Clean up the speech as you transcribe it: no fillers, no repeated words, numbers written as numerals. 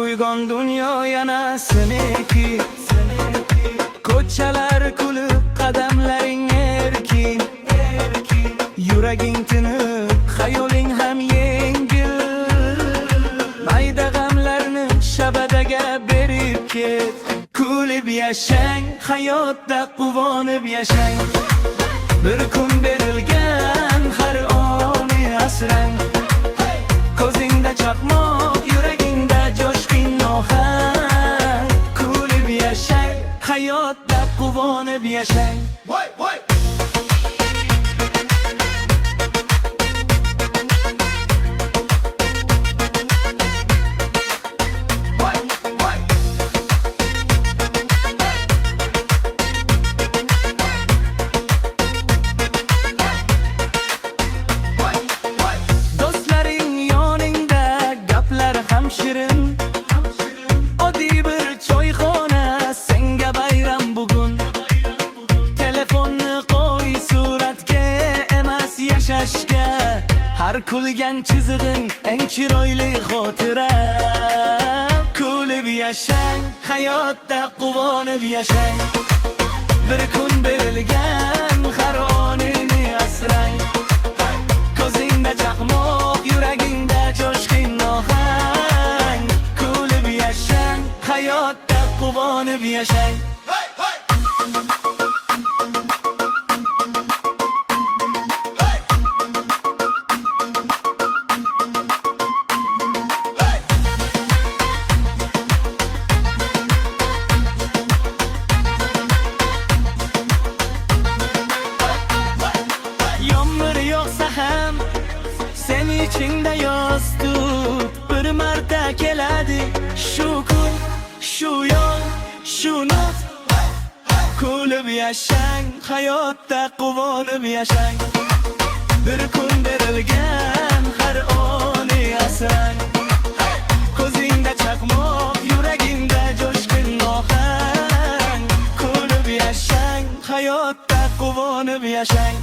To'ygon dunyo yana seniki. Ko'chalar kulib, qadamlaring erkin. Yuraging tinib, xayoling ham yengil. Mayda g'amlarni shabadaga berib ket. Kulib yashang, hayotda quvonib yashang. Bir kun berilgan har oni asrang. Ko'zingda chaqmoq, yuragingda jo'shqin ohang. Kulib yashang, hayotda quvonib yashang. Shirin, oddiy bir choyxona, senga bayram bugun. Telefonni qo'y, suratga emas yashashga. Har kulgan chizig'ing eng chiroyli xotira. Kulib yashang, hayotda quvonib yashang. Bir kun berilgan har onini asrang. Ko'zingda chaqmoq, yuragingda jo'shqin ohang. Hayotda quvonib yashang. Yomg'ir yog'sa ham sen ichingda yoz tut. Bir marta keladi shu kun, shu yo'l, shu naf. Kulib yashang, hayotda quvonib yashang. Bir kun berilgan har oni asrang. Ko'zingda chaqmoq, yuragingda jo'shqin ohang. Kulib yashang, hayotda quvonib yashang.